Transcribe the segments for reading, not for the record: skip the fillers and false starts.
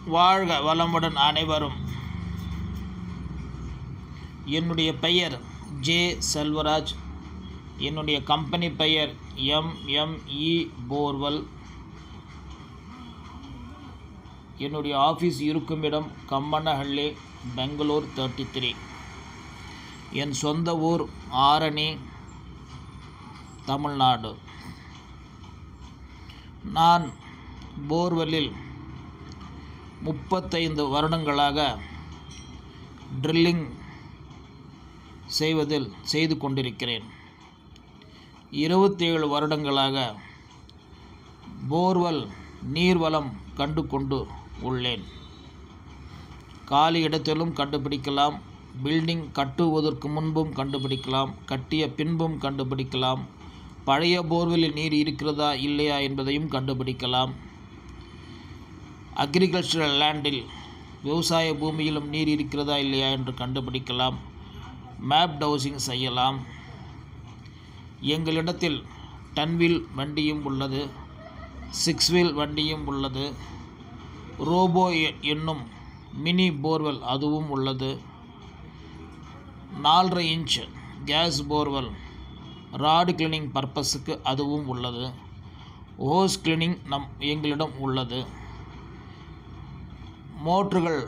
வாழ்க வளமுடன் அனைவரும். என்னுடைய பெயர் ஜே செல்வராஜ். என்னுடைய கம்பெனி பெயர் MME போர்வெல். என்னுடைய ஆஃபீஸ் இருக்கும் இடம் கம்மனஹள்ளி, பெங்களூர் 33. என் சொந்த ஊர் ஆரணி, தமிழ்நாடு. நான் போர்வெல்லில் 35 வருடங்களாக ட்ரில்லிங் செய்து கொண்டிருக்கிறேன். 27 வருடங்களாக போர்வெல் நீர்வளம் கண்டு கொண்டு உள்ளேன். காலி இடத்திலும் கண்டுபிடிக்கலாம், பில்டிங் கட்டுவதற்கு முன்பும் கண்டுபிடிக்கலாம், கட்டிய பின்பும் கண்டுபிடிக்கலாம், பழைய போர்வெல்லில் நீர் இருக்கிறதா இல்லையா என்பதையும் கண்டுபிடிக்கலாம். அக்ரிகல்ச்சரல் லேண்டில் விவசாய பூமியிலும் நீர் இருக்கிறதா இல்லையா என்று கண்டுபிடிக்கலாம். மேப் டவுசிங் செய்யலாம். எங்களிடத்தில் 10 வீல் வண்டியும் உள்ளது, 6 வீல் வண்டியும் உள்ளது. ரோபோ என்னும் மினி போர்வெல் அதுவும் உள்ளது. 4.5 inch case borewell rod cleaning பர்பஸுக்கு அதுவும் உள்ளது. ஹோஸ் கிளீனிங் எங்களிடம் உள்ளது. மோட்டர்கள்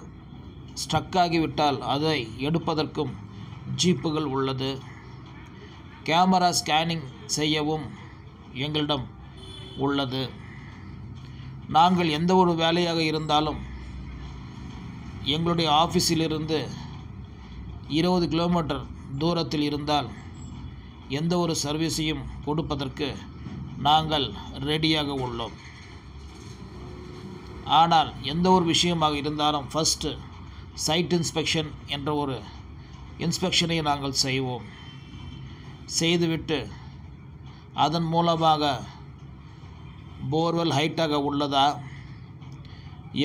ஸ்ட்ரக் ஆகிவிட்டால் அதை எடுப்பதற்கும் ஜீப்புகள் உள்ளது. கேமரா ஸ்கேனிங் செய்யவும் எங்களிடம் உள்ளது. நாங்கள் எந்த ஒரு வேலையாக இருந்தாலும் எங்களுடைய ஆஃபீஸிலிருந்து 20 கிலோமீட்டர் தூரத்தில் இருந்தால் எந்த ஒரு சர்வீஸையும் கொடுப்பதற்கு நாங்கள் ரெடியாக உள்ளோம். ஆனால் எந்த ஒரு விஷயமாக இருந்தாலும் ஃபஸ்ட்டு சைட் இன்ஸ்பெக்ஷன் என்ற ஒரு இன்ஸ்பெக்ஷனை நாங்கள் செய்வோம். செய்துவிட்டு அதன் மூலமாக போர்வெல் ஹைட்டாக உள்ளதா,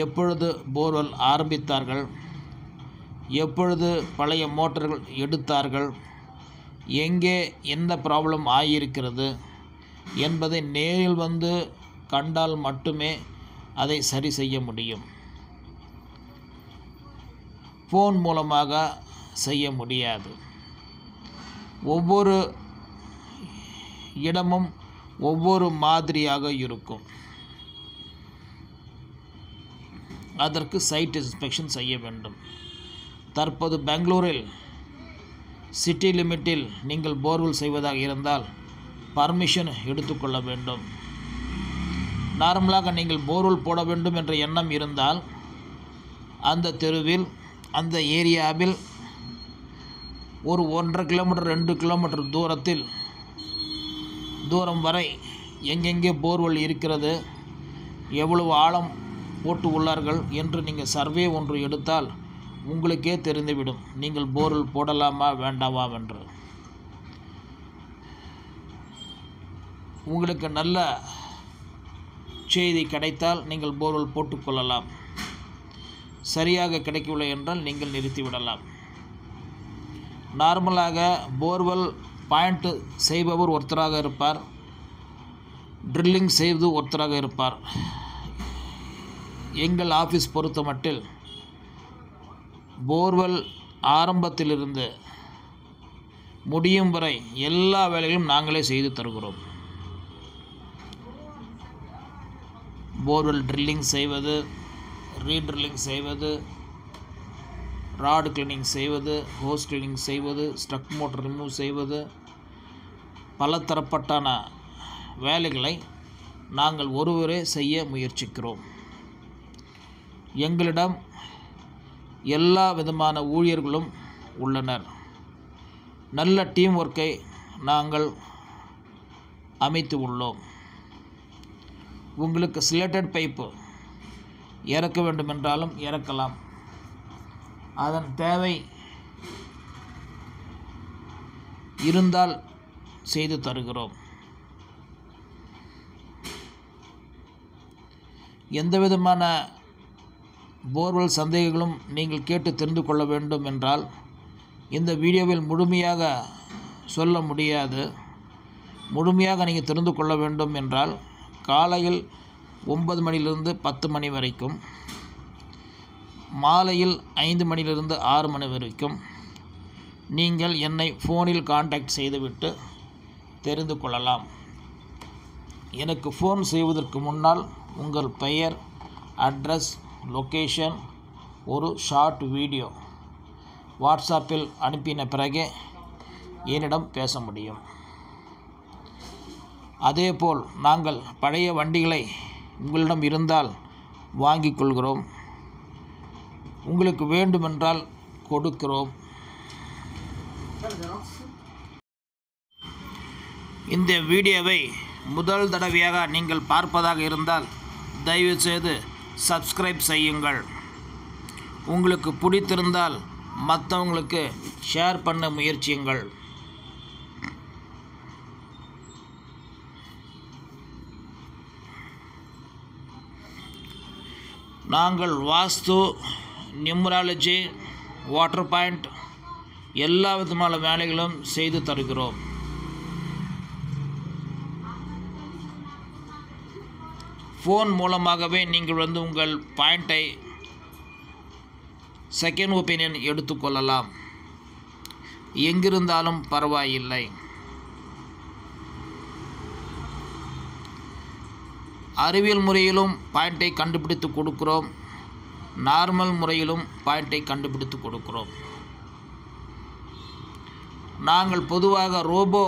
எப்பொழுது போர்வெல் ஆரம்பித்தார்கள், எப்பொழுது பழைய மோட்டர்கள் எடுத்தார்கள், எங்கே எந்த ப்ராப்ளம் ஆகியிருக்கிறது என்பதை நேரில் வந்து கண்டால் மட்டுமே அதை சரி செய்ய முடியும். ஃபோன் மூலமாக செய்ய முடியாது. ஒவ்வொரு இடமும் ஒவ்வொரு மாதிரியாக இருக்கும். அதற்கு சைட் இன்ஸ்பெக்ஷன் செய்ய வேண்டும். தற்போது பெங்களூரில் சிட்டி லிமிட்டில் நீங்கள் போர்வெல் செய்வதாக இருந்தால் பர்மிஷன் எடுத்துக்கொள்ள வேண்டும். நார்மலாக நீங்கள் போர்வெல் போட வேண்டும் என்ற எண்ணம் இருந்தால் அந்த தெருவில், அந்த ஏரியாவில் ஒரு 1.5 கிலோமீட்டர் 2 கிலோமீட்டர் தூரம் வரை எங்கெங்கே போர்வெல் இருக்கிறது, எவ்வளவு ஆழம் போட்டு உள்ளார்கள் என்று நீங்கள் சர்வே ஒன்று எடுத்தால் உங்களுக்கே தெரிந்துவிடும் நீங்கள் போர்வெல் போடலாமா வேண்டாமா என்று. உங்களுக்கு நல்ல செய்தி கிடைத்தால் நீங்கள் போர்வெல் போட்டுக்கொள்ளலாம். சரியாக கிடைக்கவில்லை என்றால் நீங்கள் நிறுத்திவிடலாம். நார்மலாக போர்வெல் பாயிண்ட் செய்பவர் ஒருத்தராக இருப்பார், ட்ரில்லிங் செய்வது ஒருத்தராக இருப்பார். எங்கள் ஆஃபீஸ் பொறுத்த மட்டில் போர்வெல் ஆரம்பத்திலிருந்து முடியும் வரை எல்லா வேலைகளும் நாங்களே செய்து தருகிறோம். போர்வெல் ட்ரில்லிங் செய்வது, ரீட்ரில்லிங் செய்வது, ராடு கிளீனிங் செய்வது, ஹோஸ் கிளீனிங் செய்வது, ஸ்ட்ரக் மோட்டர் ரிமூவ் செய்வது, பலதரப்பட்டான வேலைகளை நாங்கள் ஒருவரே செய்ய முயற்சிக்கிறோம். எங்களிடம் எல்லா விதமான ஊழியர்களும் உள்ளனர். நல்ல டீம் ஒர்க்கை நாங்கள் அமைத்து உள்ளோம். உங்களுக்கு சிலேட்டட் பைப்பு இறக்க வேண்டுமென்றாலும் இறக்கலாம். அதன் தேவை இருந்தால் செய்து தருகிறோம். எந்த விதமான போர்வெல் சந்தேகங்களும் நீங்கள் கேட்டு தெரிந்து கொள்ள வேண்டும் என்றால் இந்த வீடியோவில் முழுமையாக சொல்ல முடியாது. முழுமையாக நீங்கள் தெரிந்து கொள்ள வேண்டும் என்றால் காலையில் 9 மணியிலிருந்து 10 மணி வரைக்கும், மாலையில் 5 மணியிலிருந்து 6 மணி வரைக்கும் நீங்கள் என்னை ஃபோனில் காண்டாக்ட் செய்துவிட்டு தெரிந்து கொள்ளலாம். எனக்கு ஃபோன் செய்வதற்கு முன்னால் உங்கள் பெயர், அட்ரஸ், லொக்கேஷன், ஒரு ஷார்ட் வீடியோ வாட்ஸ்அப்பில் அனுப்பின பிறகே என்னிடம் பேச முடியும். அதேபோல் நாங்கள் பழைய வண்டிகளை உங்களிடம் இருந்தால் வாங்கிக் கொள்கிறோம். உங்களுக்கு வேண்டுமென்றால் கொடுக்கிறோம். இந்த வீடியோவை முதல் தடவையாக நீங்கள் பார்ப்பதாக இருந்தால் தயவுசெய்து சப்ஸ்கிரைப் செய்யுங்கள். உங்களுக்கு பிடித்திருந்தால் மற்றவங்களுக்கு ஷேர் பண்ண முயற்சியுங்கள். நாங்கள் வாஸ்து, நியூமராலஜி, வாட்டர் பாயிண்ட் எல்லா விதமான வேலைகளும் செய்து தருகிறோம். ஃபோன் மூலமாகவே நீங்கள் உங்கள் பாயிண்ட்டை செகண்ட் ஒப்பீனியன் எடுத்துக்கொள்ளலாம். எங்கிருந்தாலும் பரவாயில்லை. அறிவியல் முறையிலும் பாயிண்ட்டை கண்டுபிடித்து கொடுக்கிறோம். நார்மல் முறையிலும் பாயிண்ட்டை கண்டுபிடித்து கொடுக்கிறோம். நாங்கள் பொதுவாக ரோபோ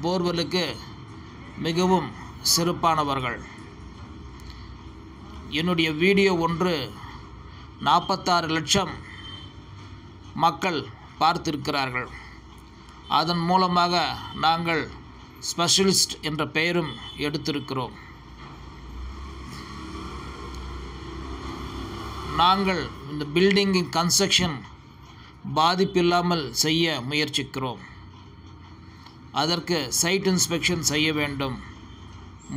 போர்வெலுக்கு மிகவும் சிறப்பானவர்கள். என்னுடைய வீடியோ ஒன்று 46 லட்சம் மக்கள் பார்த்திருக்கிறார்கள். அதன் மூலமாக நாங்கள் ஸ்பெஷலிஸ்ட் என்ற பெயரும் எடுத்திருக்கிறோம். நாங்கள் இந்த பில்டிங்கின் கன்ஸ்ட்ரக்ஷன் பாதிப்பில்லாமல் செய்ய முயற்சிக்கிறோம். அதற்கு சைட் இன்ஸ்பெக்ஷன் செய்ய வேண்டும்.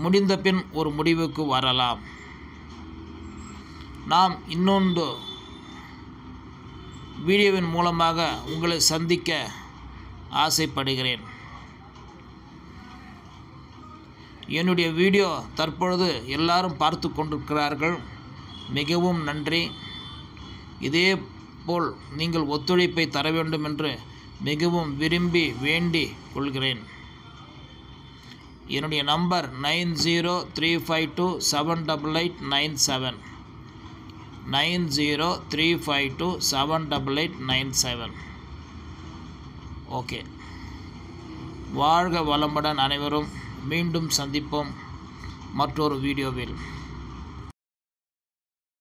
முடிந்த பின் ஒரு முடிவுக்கு வரலாம். நாம் இன்னொன்று வீடியோவின் மூலமாக உங்களை சந்திக்க ஆசைப்படுகிறேன். என்னுடைய வீடியோ தற்பொழுது எல்லாரும் பார்த்து கொண்டிருக்கிறார்கள். மிகவும் நன்றி. இதே போல் நீங்கள் ஒத்துழைப்பை தர வேண்டும் என்று மிகவும் விரும்பி வேண்டி கொள்கிறேன். என்னுடைய நம்பர் 9035278897 9035278897. ஓகே. வாழ்க வளமுடன். அனைவரும் மீண்டும் சந்திப்போம் மற்றொரு வீடியோவில்.